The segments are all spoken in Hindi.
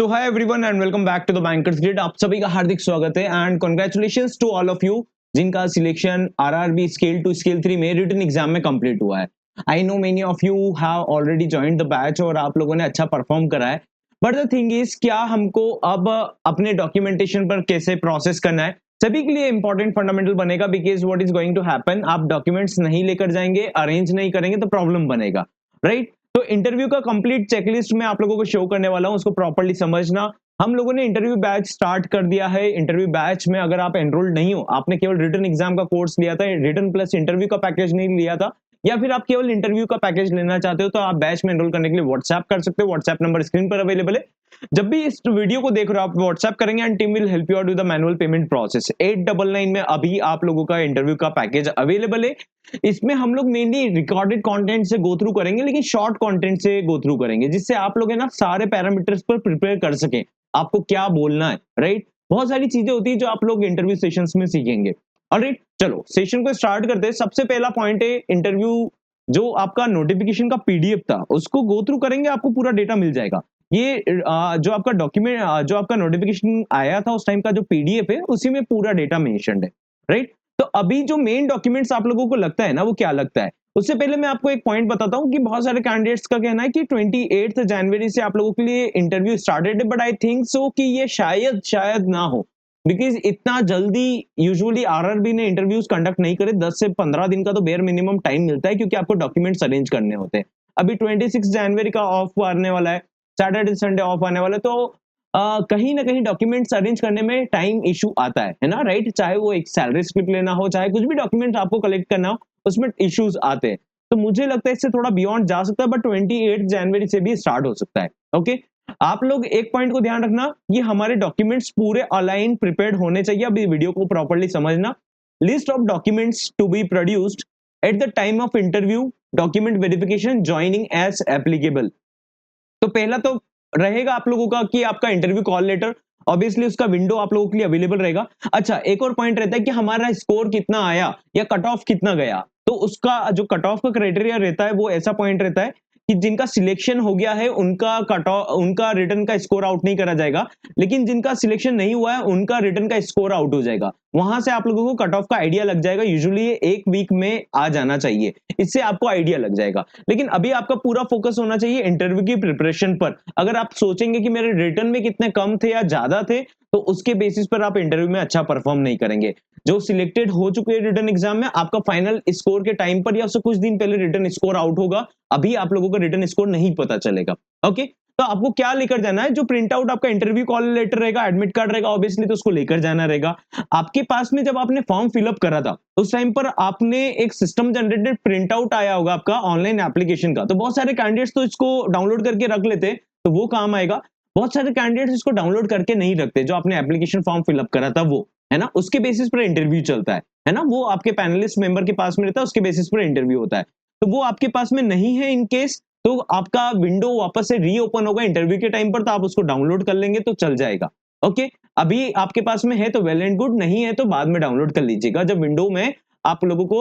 So hi everyone and welcome back to the bankers grid. आप सभी का हार्दिक स्वागत है and congratulations to all of you जिनका सिलेक्शन आरआरबी स्केल 2 स्केल 3 में रिटन एग्जाम में कंप्लीट हुआ है। I know many of you have already joined the batch और आप लोगों ने अच्छा परफॉर्म करा है। बट द थिंग इज, क्या हमको अब अपने डॉक्यूमेंटेशन पर कैसे प्रोसेस करना है, सभी के लिए इंपॉर्टेंट फंडामेंटल बनेगा। Because what is going to happen, आप डॉक्यूमेंट्स नहीं लेकर जाएंगे, अरेंज नहीं करेंगे तो प्रॉब्लम बनेगा, राइट? तो इंटरव्यू का कंप्लीट चेकलिस्ट मैं आप लोगों को शो करने वाला हूं, उसको प्रॉपर्ली समझना। हम लोगों ने इंटरव्यू बैच स्टार्ट कर दिया है। इंटरव्यू बैच में अगर आप एनरोल्ड नहीं हो, आपने केवल रिटन एग्जाम का कोर्स लिया था, रिटन प्लस इंटरव्यू का पैकेज नहीं लिया था, या फिर आप केवल इंटरव्यू का पैकेज लेना चाहते हो, तो आप बैच में एनरोल करने के लिए व्हाट्सएप कर सकते हो। व्हाट्सएप नंबर स्क्रीन पर अवेलेबल है। जब भी इस वीडियो को देख रहे हो, आप व्हाट्सएप करेंगे and team will help you out with the manual payment process. 899 में अभी आप लोगों का इंटरव्यू का पैकेज अवेलेबल है। इसमें हम लोग मेनली रिकॉर्डेड कंटेंट से गो थ्रू करेंगे, लेकिन शॉर्ट कंटेंट से गो थ्रू करेंगे, जिससे आप लोग है ना सारे पैरामीटर्स पर प्रिपेयर कर सकें, आपको क्या बोलना है, राइट? बहुत सारी चीजें होती है जो आप लोग इंटरव्यू सेशंस में सीखेंगे। ऑलराइट, चलो सेशन को स्टार्ट करते हैं। सबसे पहला पॉइंट है इंटरव्यू, जो आपका नोटिफिकेशन का पीडीएफ था उसको गो थ्रू करेंगे, आपको पूरा डेटा मिल जाएगा। ये जो आपका डॉक्यूमेंट, जो आपका नोटिफिकेशन आया था उस टाइम का जो पीडीएफ है, उसी में पूरा डेटा मेंशन्ड है, राइट? तो अभी जो मेन डॉक्यूमेंट्स आप लोगों को लगता है ना, वो क्या लगता है? उससे पहले मैं आपको एक पॉइंट बताता हूं कि बहुत सारे कैंडिडेट्स का कहना है कि 28 जनवरी से आप लोगों के लिए इंटरव्यू स्टार्टेड है, बट आई थिंक सो कि ये शायद ना हो। बिकॉज इतना जल्दी यूजुअली आरआरबी ने इंटरव्यूज कंडक्ट नहीं करे। 10 से 15 दिन का तो बेयर मिनिमम टाइम मिलता है, क्योंकि आपको डॉक्यूमेंट्स अरेंज करने होते हैं। अभी 26 जनवरी का ऑफ आने वाला है, सैटरडे संडे ऑफ आने वाला है, तो कहीं ना कहीं डॉक्यूमेंट्स अरेंज करने में टाइम इशू आता है ना, राइट? चाहे वो एक सैलरी स्लिप लेना हो, चाहे कुछ भी डॉक्यूमेंट आपको कलेक्ट करना हो, उसमें इश्यूज आते हैं। तो मुझे लगता है इससे थोड़ा बियॉन्ड जा सकता है, बट 28 जनवरी से भी स्टार्ट हो सकता है। ओके, आप लोग एक पॉइंट को ध्यान रखना, ये हमारे डॉक्यूमेंट्स पूरे अलाइन प्रिपेयर्ड होने चाहिए। अभी वीडियो को प्रॉपर्ली समझना। List of documents to be produced at the time of interview, document verification, joining as applicable. तो पहला तो रहेगा आप लोगों का कि आपका इंटरव्यू कॉल लेटर, ऑब्वियसली उसका विंडो आप लोगों के लिए अवेलेबल रहेगा। अच्छा, एक और पॉइंट रहता है कि हमारा स्कोर कितना आया या कट ऑफ कितना गया। तो उसका जो कट ऑफ का क्राइटेरिया रहता है, वो ऐसा पॉइंट रहता है कि जिनका सिलेक्शन हो गया है उनका कट ऑफ, उनका रिटर्न का स्कोर आउट नहीं करा जाएगा, लेकिन जिनका सिलेक्शन नहीं हुआ है उनका रिटर्न का स्कोर आउट हो जाएगा। वहां से आप लोगों को कट ऑफ का आइडिया लग जाएगा। यूजुअली एक वीक में आ जाना चाहिए, इससे आपको आइडिया लग जाएगा। लेकिन अभी आपका पूरा फोकस होना चाहिए इंटरव्यू की प्रिपरेशन पर। अगर आप सोचेंगे कि मेरे रिटर्न में कितने कम थे या ज्यादा थे, तो उसके बेसिस पर आप इंटरव्यू में अच्छा परफॉर्म नहीं करेंगे। जो सिलेक्टेड हो चुके हैं रिटर्न एग्जाम में, आपका फाइनल स्कोर के टाइम पर या उससे कुछ दिन पहले रिटर्न स्कोर आउट होगा। अभी आप लोगों का रिटर्न स्कोर नहीं पता चलेगा। ओके, तो आपको क्या लेकर जाना है? जो प्रिंट आउट आपका इंटरव्यू कॉल लेटर रहेगा, एडमिट कार्ड रहेगा, ऑब्वियसली तो उसको लेकर जाना रहेगा। आपके पास में जब आपने फॉर्म फिलअप करा था, उस टाइम पर आपने एक सिस्टम जनरेटेड प्रिंट आउट आया होगा आपका ऑनलाइन एप्लीकेशन का। तो बहुत सारे कैंडिडेट्स तो इसको डाउनलोड करके रख लेते, तो वो काम आएगा। बहुत सारे कैंडिडेट्स इसको डाउनलोड करके नहीं रखते, जो आपने एप्लीकेशन फॉर्म फिलअप करा था वो, है ना, उसके बेसिस पर इंटरव्यू चलता है ना, वो आपके पैनलिस्ट मेंबर के पास में रहता है, उसके बेसिस पर इंटरव्यू होता है। तो वो आपके पास में नहीं है इन केस, तो आपका विंडो वापस से रीओपन होगा इंटरव्यू के टाइम पर, तो आप उसको डाउनलोड कर लेंगे तो चल जाएगा। ओके, अभी आपके पास में है तो वेल एंड गुड, नहीं है तो बाद में डाउनलोड कर लीजिएगा, जब विंडो में आप लोगों को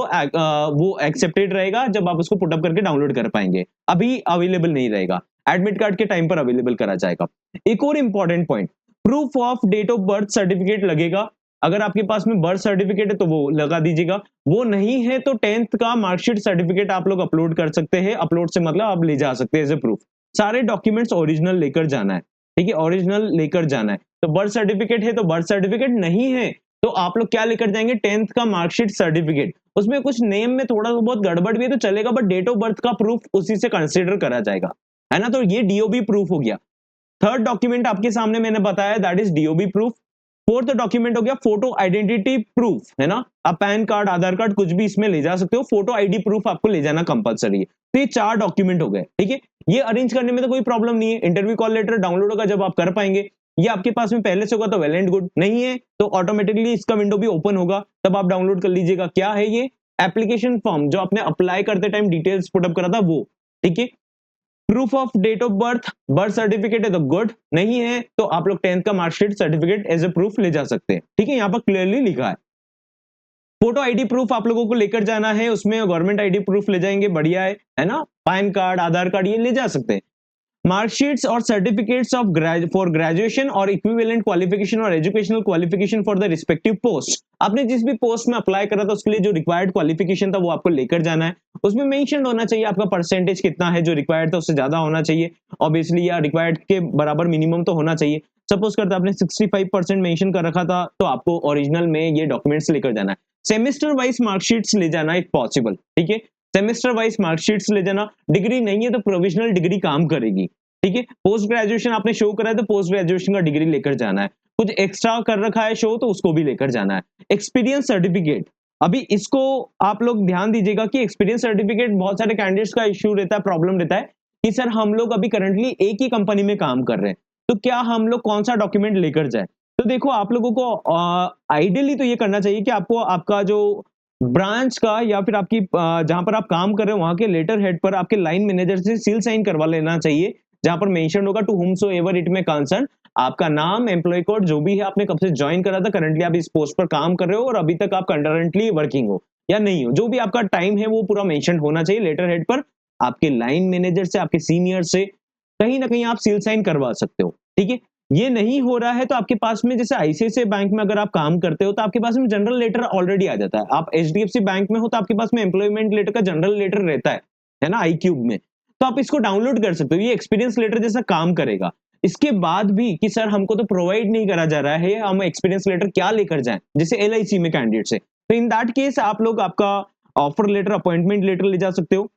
वो एक्सेप्टेड रहेगा, जब आप उसको पुटअप करके डाउनलोड कर पाएंगे। अभी अवेलेबल नहीं रहेगा, एडमिट कार्ड के टाइम पर अवेलेबल करा जाएगा। एक और important point, proof of date of birth certificate लगेगा। अगर आपके पास में बर्थ सर्टिफिकेट है तो वो लगा दीजिएगा, वो नहीं है तो 10th का मार्कशीट सर्टिफिकेट आप लोग अपलोड कर सकते हैं। अपलोड से मतलब आप ले जा सकते हैं एज ए प्रूफ। सारे डॉक्यूमेंट्स ओरिजिनल लेकर जाना है, ठीक है, ओरिजिनल लेकर जाना है। तो बर्थ सर्टिफिकेट है तो बर्थ सर्टिफिकेट, नहीं है तो आप लोग क्या लेकर जाएंगे? 10th का मार्कशीट सर्टिफिकेट। उसमें कुछ नेम में थोड़ा बहुत गड़बड़ भी है तो चलेगा, बट डेट ऑफ बर्थ का प्रूफ उसी से कंसिडर करा जाएगा, है ना। तो ये डीओबी प्रूफ हो गया। थर्ड डॉक्यूमेंट आपके सामने मैंने बताया, that is DOB proof. Fourth document हो गया फोटो आइडेंटिटी प्रूफ, है ना। आप पैन कार्ड, आधार कार्ड कुछ भी इसमें ले जा सकते हो, फोटो आईडी प्रूफ आपको ले जाना कंपलसरी है। तो ये 4 डॉक्यूमेंट हो गए, ठीक है। ये अरेंज करने में तो कोई प्रॉब्लम नहीं है, इंटरव्यू कॉल लेटर डाउनलोड होगा जब आप कर पाएंगे। ये आपके पास में पहले से होगा तो वेल एंड गुड, नहीं है तो ऑटोमेटिकली इसका विंडो भी ओपन होगा, तब आप डाउनलोड कर लीजिएगा। क्या है ये? एप्लीकेशन फॉर्म, जो आपने अप्लाई करते टाइम डिटेल्स पुटअप करा था वो, ठीक है। Proof of date of birth, birth certificate है तो गुड, नहीं है तो आप लोग 10th का marksheet certificate as a proof ले जा सकते हैं, ठीक है। यहाँ पर क्लियरली लिखा है। फोटो आईडी प्रूफ आप लोगों को लेकर जाना है, उसमें गवर्नमेंट आईडी प्रूफ ले जाएंगे, बढ़िया है ना। पैन कार्ड, आधार कार्ड ये ले जा सकते हैं। मार्कशीट्स और सर्टिफिकेट्स ऑफ फॉर ग्रेजुएशन और इक्विवेलेंट क्वालिफिकेशन और educational qualification for the respective post. आपने जिस भी पोस्ट में अप्लाई करा था उसके लिए जो रिक्वायर्ड क्वालिफिकेशन था वो आपको लेकर जाना है। उसमें मेंशन होना चाहिए आपका परसेंटेज कितना है, जो रिक्वायर्ड था उससे ज्यादा होना चाहिए ऑब्वियसली, या रिक्वायर्ड के बराबर मिनिमम तो होना चाहिए। सपोज करते आपने 65% मेंशन कर रखा था तो आपको ओरिजिनल में ये डॉक्यूमेंट्स लेकर जाना है। सेमेस्टर वाइज मार्कशीट्स ले जाना इफ पॉसिबल, ठीक है, सेमेस्टर वाइज मार्कशीट्स ले जाना। डिग्री नहीं है तो प्रोविजनल डिग्री काम करेगी, ठीक है। पोस्ट ग्रेजुएशन आपने शो करा है तो पोस्ट ग्रेजुएशन का डिग्री लेकर जाना है। कुछ एक्स्ट्रा कर रखा है शो तो उसको भी लेकर जाना है। एक्सपीरियंस सर्टिफिकेट, अभी इसको आप लोग ध्यान दीजिएगा कि एक्सपीरियंस सर्टिफिकेट बहुत सारे कैंडिडेट्स का इश्यू रहता है, प्रॉब्लम रहता है कि सर हम लोग अभी करंटली एक ही कंपनी में काम कर रहे हैं तो क्या हम लोग कौन सा डॉक्यूमेंट लेकर जाए। तो देखो आप लोगों को आइडियली तो ये करना चाहिए कि आपको आपका जो ब्रांच का या फिर आपकी जहां पर आप काम कर रहे हो वहां के लेटर हेड पर आपके लाइन मैनेजर से सील साइन करवा लेना चाहिए, जहां पर मेंशन होगा टू whomsoever इट में कंसर्न, आपका नाम, एम्प्लॉय कोड, जो भी है, आपने कब से ज्वाइन करा था, करंटली आप इस पोस्ट पर काम कर रहे हो और अभी तक आप करंटली वर्किंग हो या नहीं हो, जो भी आपका टाइम है वो पूरा मेंशन होना चाहिए लेटर हेड पर। आपके लाइन मैनेजर से, आपके सीनियर से कहीं ना कहीं आप सील साइन करवा सकते हो, ठीक है। ये नहीं हो रहा है तो आपके पास में, जैसे आईसीआईसीआई बैंक में अगर आप काम करते हो तो आपके पास में जनरल लेटर ऑलरेडी आ जाता है। आप एचडीएफसी बैंक में हो तो आपके पास में एम्प्लॉयमेंट लेटर का जनरल लेटर रहता है ना, आई क्यूब में, तो आप इसको डाउनलोड कर सकते हो। ये एक्सपीरियंस लेटर जैसा काम करेगा। इसके बाद भी कि सर हमको तो प्रोवाइड नहीं करा जा रहा है, हम एक्सपीरियंस लेटर क्या लेकर जाएं, जैसे एलआईसी में कैंडिडेट से, तो इन दैट केस आप लोग आपका ऑफर लेटर, अपॉइंटमेंट लेटर ले जा सकते हो,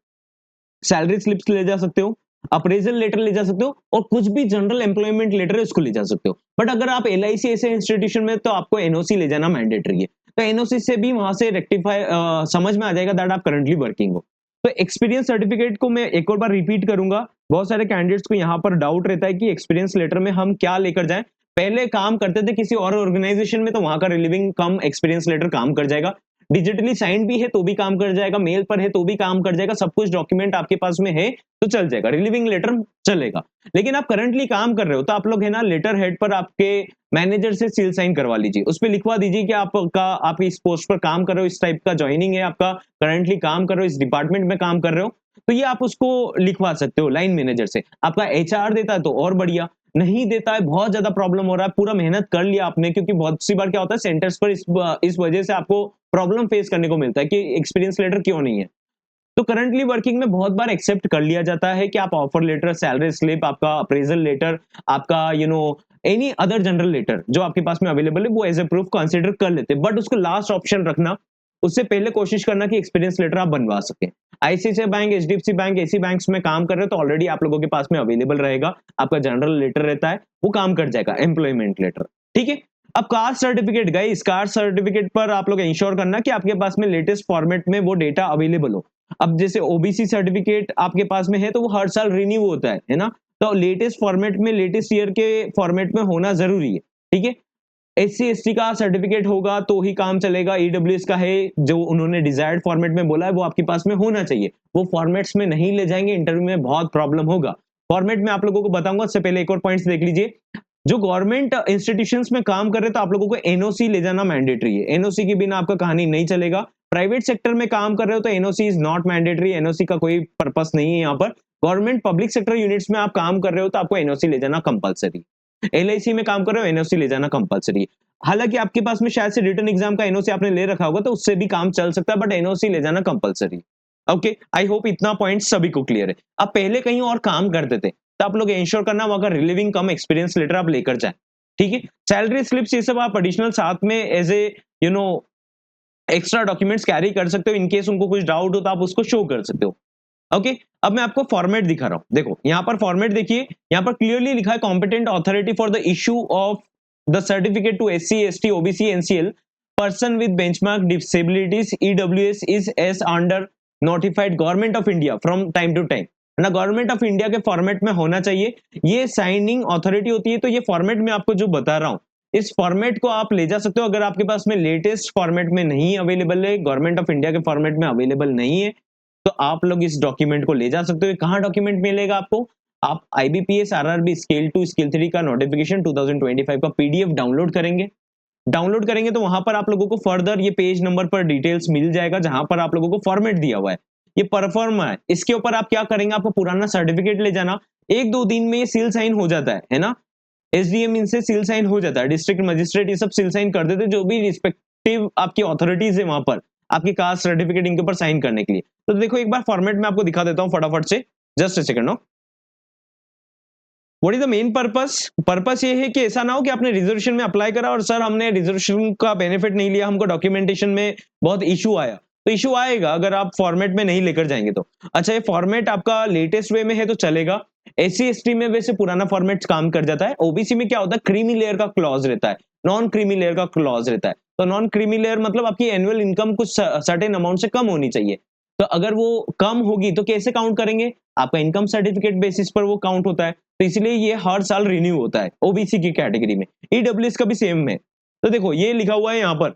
सैलरी स्लिप्स ले जा सकते हो, अप्रेजल लेटर ले जा सकते हो, और कुछ भी जनरल एम्प्लॉयमेंट लेटर है उसको ले जा सकते हो। बट अगर आप एलआईसी ऐसे इंस्टीट्यूशन में तो आपको एनओसी ले जाना मैंडेटरी है। तो एनओसी से भी वहां से रेक्टिफाई समझ में आ जाएगा दैट आप करंटली वर्किंग हो। तो एक्सपीरियंस सर्टिफिकेट को मैं एक और बार रिपीट करूंगा, बहुत सारे कैंडिडेट्स को यहाँ पर डाउट रहता है कि एक्सपीरियंस लेटर में हम क्या लेकर जाएं। पहले काम करते थे किसी और ऑर्गेनाइजेशन में तो वहां का रिलीविंग कम एक्सपीरियंस लेटर काम कर जाएगा, डिजिटली साइन भी है तो भी काम कर जाएगा, मेल पर है तो भी काम कर जाएगा, सब कुछ डॉक्यूमेंट आपके पास में है तो चल जाएगा, रिलीविंग लेटर चलेगा। लेकिन आप करंटली काम कर रहे हो तो आप लोग है ना लेटर हेड पर आपके मैनेजर से सील साइन करवा लीजिए, उस पर लिखवा दीजिए कि आप इस पोस्ट पर काम कर रहे हो, इस टाइप का ज्वाइनिंग है आपका, करंटली काम कर रहे हो, इस डिपार्टमेंट में काम कर रहे हो, तो ये आप उसको लिखवा सकते हो लाइन मैनेजर से। आपका एचआर देता है तो और बढ़िया, नहीं देता है, बहुत ज्यादा प्रॉब्लम हो रहा है, पूरा मेहनत कर लिया आपने, क्योंकि बहुत सी बार क्या होता है सेंटर्स पर इस वजह से आपको प्रॉब्लम फेस करने को मिलता है कि एक्सपीरियंस लेटर क्यों नहीं है। तो करंटली वर्किंग में बहुत बार एक्सेप्ट कर लिया जाता है कि आप ऑफर लेटर, सैलरी स्लिप, आपका अप्रेजल लेटर, आपका एनी अदर जनरल लेटर जो आपके पास में अवेलेबल है वो एज ए प्रूफ कंसीडर कर लेते हैं, बट उसको लास्ट ऑप्शन रखना, उससे पहले कोशिश करना कि एक्सपीरियंस लेटर आप बनवा सके। आईसीआईसीआई बैंक, एचडीएफसी बैंक, ऐसी बैंक्स में काम कर रहे हो तो ऑलरेडी आप लोगों के पास में अवेलेबल रहेगा, आपका जनरल लेटर रहता है वो काम कर जाएगा, एम्प्लॉयमेंट लेटर, ठीक है। अब caste certificate, guys caste certificate पर आप लोग इंश्योर करना कि आपके पास में लेटेस्ट फॉर्मेट में वो डेटा अवेलेबल हो। अब जैसे ओबीसी सर्टिफिकेट आपके पास में है तो वो हर साल रिन्यू होता है ना, तो लेटेस्ट फॉर्मेट में, लेटेस्ट ईयर के फॉर्मेट में होना जरूरी है, ठीक है। एससी एसटी का सर्टिफिकेट होगा तो ही काम चलेगा, ईडब्ल्यूएस का है जो उन्होंने डिजायर्ड फॉर्मेट में बोला है वो आपके पास में होना चाहिए, वो फॉर्मेट्स में नहीं ले जाएंगे इंटरव्यू में बहुत प्रॉब्लम होगा। फॉर्मेट में आप लोगों को बताऊंगा, उससे पहले एक और पॉइंट्स देख लीजिए। जो गवर्नमेंट इंस्टीट्यूशंस में काम कर रहे हैं तो आप लोगों को एनओसी ले जाना मैंडेटरी है, एनओसी के बिना आपका कहानी नहीं चलेगा। प्राइवेट सेक्टर में काम कर रहे हो तो NOC is not mandatory, NOC का कोई पर्पस नहीं है यहाँ पर। गवर्नमेंट पब्लिक सेक्टर यूनिट्स में आप काम कर रहे हो तो आपको एनओसी ले जाना कंपलसरी, एलआईसी में काम कर रहे हो एनओसी ले जाना कंपलसरी। हालांकि आपके पास में शायद से रिटन एग्जाम का एनओसी आपने ले रखा होगा तो उससे भी काम चल सकता है, बट एनओसी ले जाना कंपलसरी। ओके, आई होप इतना पॉइंट सभी को क्लियर है। आप पहले कहीं और काम करते थे तो आप लोग इंश्योर करना वहां का रिलीविंग कम एक्सपीरियंस लेटर आप लेकर जाए, ठीक है। सैलरी स्लिप्स ये सब आप एडिशनल साथ में as a extra documents carry कर सकते हो, इनकेस उनको कुछ डाउट हो तो आप उसको शो कर सकते हो। ओके, अब मैं आपको फॉर्मेट दिखा रहा हूं, देखो यहाँ पर फॉर्मेट देखिए, यहाँ पर क्लियरली लिखा है competent authority for the issue of the certificate to SC ST OBC NCL person with benchmark disabilities EWS is as under notified government of India from time to time, ना गवर्नमेंट ऑफ इंडिया के फॉर्मेट में होना चाहिए। ये साइनिंग अथॉरिटी होती है, तो ये फॉर्मेट में आपको जो बता रहा हूं इस फॉर्मेट को आप ले जा सकते हो। अगर आपके पास में लेटेस्ट फॉर्मेट में नहीं अवेलेबल है, गवर्नमेंट ऑफ इंडिया के फॉर्मेट में अवेलेबल नहीं है, तो आप लोग इस डॉक्यूमेंट को ले जा सकते हो। कहां डॉक्यूमेंट मिलेगा आपको, आप आईबीपीएस आरआरबी स्केल 2 स्केल 3 का नोटिफिकेशन 2025 का पीडीएफ डाउनलोड करेंगे तो वहां पर आप लोगों को फर्दर ये पेज नंबर पर डिटेल्स मिल जाएगा जहां पर आप लोगों को फॉर्मेट दिया हुआ है, ये परफॉर्म है। इसके ऊपर आप क्या करेंगे, आपको पुराना सर्टिफिकेट ले जाना, एक दो दिन में ये सील साइन हो जाता है ना। एसडीएम इनसे सील साइन हो जाता है, डिस्ट्रिक्ट मजिस्ट्रेट ये सब सील साइन कर देते, जो भी रिस्पेक्टिव आपकी अथॉरिटीज है वहां पर आपकी कास्ट सर्टिफिकेट इनके ऊपर साइन करने के लिए। तो देखो एक बार फॉर्मेट में आपको दिखा देता हूं फटाफट से, just a second. No, what is the main purpose? Purpose ये है कि ऐसा ना हो कि आपने रिजर्वेशन में अप्लाई करा और सर हमने रिजर्वेशन का बेनिफिट नहीं लिया, हमको डॉक्यूमेंटेशन में बहुत इशू आया। तो इशू आएगा अगर आप फॉर्मेट में नहीं लेकर जाएंगे तो। अच्छा, ये फॉर्मेट आपका लेटेस्ट वे में है तो चलेगा। एससी एसटी में वैसे पुराना फॉर्मेट काम कर जाता है। ओबीसी में क्या होता है, क्रीमी लेयर का क्लॉज रहता है, नॉन क्रीमी लेयर का क्लॉज रहता है। तो नॉन क्रीमी लेयर मतलब आपकी एनुअल इनकम कुछ सर्टेन अमाउंट से कम होनी चाहिए। तो अगर वो कम होगी तो कैसे काउंट करेंगे? आपका इनकम सर्टिफिकेट बेसिस पर वो काउंट होता है, तो इसलिए ये हर साल रिन्यू होता है ओबीसी की कैटेगरी में। ईडब्ल्यूएस का भी सेम है। तो देखो ये लिखा हुआ है यहाँ पर,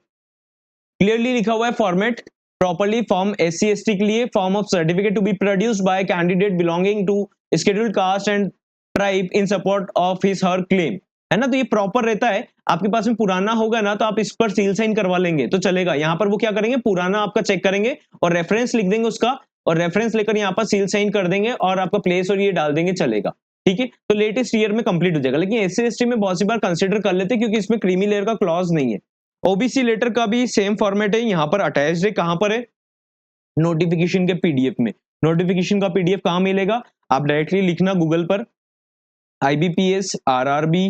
क्लियरली लिखा हुआ है format properly form SC ST के लिए, form of certificate to be produced by candidate belonging to scheduled caste and tribe in support of his her claim, है ना। तो ये प्रॉपर रहता है। आपके पास में पुराना होगा ना तो आप इस पर सील साइन करवा लेंगे तो चलेगा। यहाँ पर वो क्या करेंगे, पुराना आपका चेक करेंगे और रेफरेंस लिख देंगे उसका, और रेफरेंस लेकर यहाँ पर सील साइन कर देंगे और आपका प्लेस और ये डाल देंगे, चलेगा। ठीक है, तो लेटेस्ट ईयर में कंप्लीट हो जाएगा। लेकिन एससी एसटी में बहुत सी बार कंसिडर कर लेते हैं क्योंकि इसमें क्रीमी लेयर का क्लॉज नहीं है। ओबीसी लेटर का भी सेम फॉर्मेट है, यहाँ पर अटैच्ड है। कहां पर है? नोटिफिकेशन के पीडीएफ में। नोटिफिकेशन का पीडीएफ कहां मिलेगा? आप डायरेक्टली लिखना गूगल पर, आईबीपीएस आरआरबी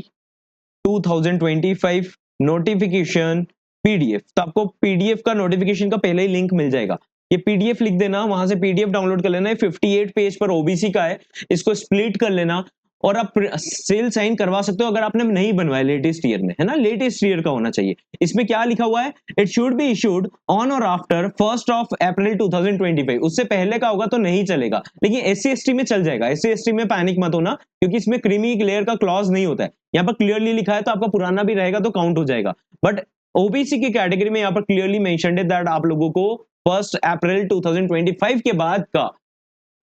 2025 नोटिफिकेशन पीडीएफ। तो आपको पीडीएफ का नोटिफिकेशन का पहले ही लिंक मिल जाएगा। ये पीडीएफ लिख देना, वहां से पीडीएफ डाउनलोड कर लेना है। 58 पेज पर ओबीसी का है, इसको स्प्लिट कर लेना और आप सेल साइन करवा सकते हो अगर आपने नहीं बनवाया लेटेस्ट ईयर में, है ना। लेटेस्ट ईयर का होना चाहिए। इसमें क्या लिखा हुआ है? It should be issued on और आफ्टर 1 अप्रैल 2025। उससे पहले का होगा तो नहीं चलेगा, लेकिन एससी एसटी में चल जाएगा। एससी एसटी में पैनिक मत होना क्योंकि इसमें क्रीमी लेयर का क्लॉज नहीं होता है। यहाँ पर क्लियरली लिखा है तो आपका पुराना भी रहेगा तो काउंट हो जाएगा। बट ओबीसी की कैटेगरी में यहाँ पर क्लियरली मेंशन्ड है दैट आप लोगों को 1 अप्रैल 2025 के बाद का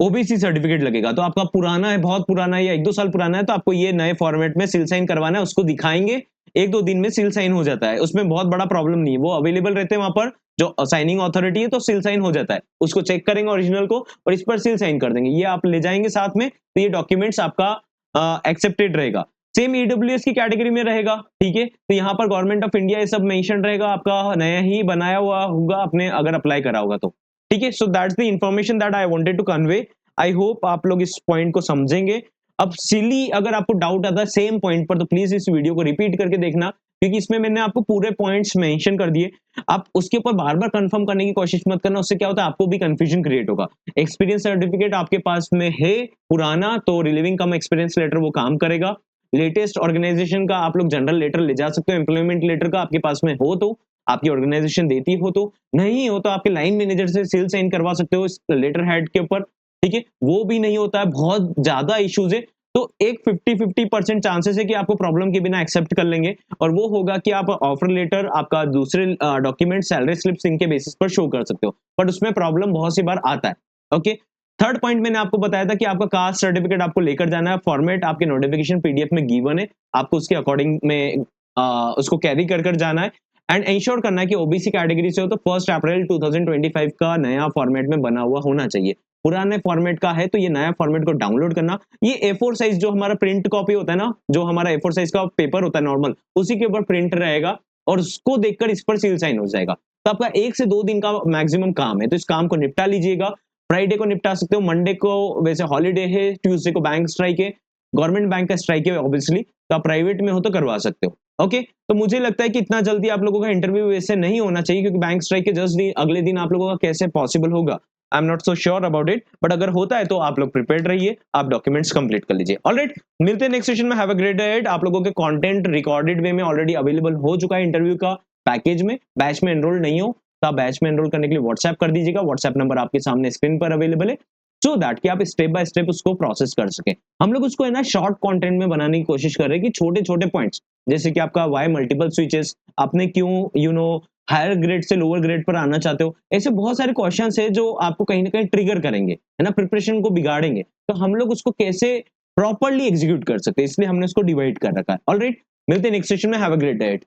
ओबीसी सर्टिफिकेट लगेगा। तो आपका पुराना है, बहुत पुराना है या एक दो साल पुराना है, तो आपको ये नए फॉर्मेट में सील साइन करवाना है। उसको दिखाएंगे, एक दो दिन में सील साइन हो जाता है, उसमें बहुत बड़ा प्रॉब्लम नहीं है। वो अवेलेबल रहते हैं वहां पर जो साइनिंग अथॉरिटी है, तो सील साइन हो जाता है। उसको चेक करेंगे ओरिजिनल को और इस पर सील साइन कर देंगे। ये आप ले जाएंगे साथ में, तो ये डॉक्यूमेंट्स आपका एक्सेप्टेड रहेगा। सेम ईडब्ल्यूएस की कैटेगरी में रहेगा। ठीक है, तो यहाँ पर गवर्नमेंट ऑफ इंडिया ये सब मेंशन रहेगा, आपका नया ही बनाया हुआ होगा आपने अगर अप्लाई करा होगा तो। ठीक है, so that's the information that I wanted to convey. I hope आप लोग इस पॉइंट को समझेंगे। अब सिली अगर आपको डाउट आता है सेम पॉइंट पर तो प्लीज इस वीडियो को रिपीट करके देखना, क्योंकि इसमें मैंने आपको पूरे पॉइंट्स मेंशन कर दिए। आप उसके ऊपर बार बार कंफर्म करने की कोशिश मत करना, उससे क्या होता है आपको भी कंफ्यूजन क्रिएट होगा। एक्सपीरियंस सर्टिफिकेट आपके पास में है पुराना तो रिलीविंग कम एक्सपीरियंस लेटर वो काम करेगा। लेटेस्ट ऑर्गेनाइजेशन का आप लोग जनरल लेटर ले जा सकते हो, एम्प्लॉयमेंट लेटर का आपके पास में हो तो, आपकी ऑर्गेनाइजेशन देती हो तो, नहीं हो तो आपके लाइन मैनेजर से सील साइन करवा सकते हो इस लेटर हेड के ऊपर। ठीक है, वो भी नहीं होता है, बहुत ज्यादा इश्यूज है, तो एक 50-50% चांसेस है कि आपको प्रॉब्लम के बिना एक्सेप्ट कर लेंगे। और वो होगा कि आप ऑफर लेटर, आपका दूसरे डॉक्यूमेंट, सैलरी स्लिप्स इनके बेसिस पर शो कर सकते हो, बट उसमें प्रॉब्लम बहुत सी बार आता है। ओके, थर्ड पॉइंट मैंने आपको बताया था कि आपका कास्ट सर्टिफिकेट आपको लेकर जाना है। फॉर्मेट आपके नोटिफिकेशन पीडीएफ में गिवन है, आपको उसके अकॉर्डिंग में उसको कैरी कर जाना है एंड इंश्योर करना है कि ओबीसी कैटेगरी से हो तो 1 अप्रैल 2025 का नया फॉर्मेट में बना हुआ होना चाहिए। पुराने फॉर्मेट का है तो ये नया फॉर्मेट को डाउनलोड करना। ये A4 साइज जो हमारा प्रिंट कॉपी होता है ना, जो हमारा A4 साइज का पेपर होता है नॉर्मल, उसी के ऊपर प्रिंट रहेगा और उसको देखकर इस पर सील साइन हो जाएगा। तो आपका 1 से 2 दिन का मैक्सिमम काम है, तो इस काम को निपटा लीजिएगा। फ्राइडे को निपटा सकते हो, मंडे को वैसे हॉलीडे है, ट्यूसडे को बैंक स्ट्राइक है, गवर्नमेंट बैंक का स्ट्राइक है ऑब्वियसली, तो आप प्राइवेट में हो तो करवा सकते हो। ओके, तो मुझे लगता है कि इतना जल्दी आप लोगों का इंटरव्यू वैसे नहीं होना चाहिए, क्योंकि बैंक स्ट्राइक के जस्ट अगले दिन आप लोगों का कैसे पॉसिबल होगा, I am not so sure about it, but अगर होता है तो आप लोग प्रिपेयर्ड रहिए, आप डॉक्यूमेंट्स कंप्लीट कर लीजिए। ऑलराइट, मिलते हैं नेक्स्ट सेशन में। Have a great day. आप लोगों के कंटेंट रिकॉर्डेड वे में ऑलरेडी अवेलेबल हो चुका है इंटरव्यू का पैकेज में। बैच में एनरोल नहीं हो तो आप बैच में एनरोल करने के लिए व्हाट्सएप कर दीजिएगा। व्हाट्सएप नंबर आपके सामने स्क्रीन पर अवेलेबल है, सो दैट कि आप स्टेप बाय स्टेप उसको प्रोसेस कर सके। हम लोग उसको है ना शॉर्ट कंटेंट में बनाने की कोशिश कर रहे हैं कि छोटे छोटे पॉइंट्स, जैसे कि आपका वाई मल्टीपल स्विचेस, आपने क्यों हायर ग्रेड से लोअर ग्रेड पर आना चाहते हो, ऐसे बहुत सारे क्वेश्चंस है जो आपको कहीं ना कहीं ट्रिगर करेंगे, है ना, प्रिपरेशन को बिगाड़ेंगे। तो हम लोग उसको कैसे प्रॉपरली एग्जीक्यूट कर सकते हैं, इसलिए हमने उसको डिवाइड कर रखा है। ऑलराइट, मिलते हैं नेक्स्ट सेशन में। Have a great day.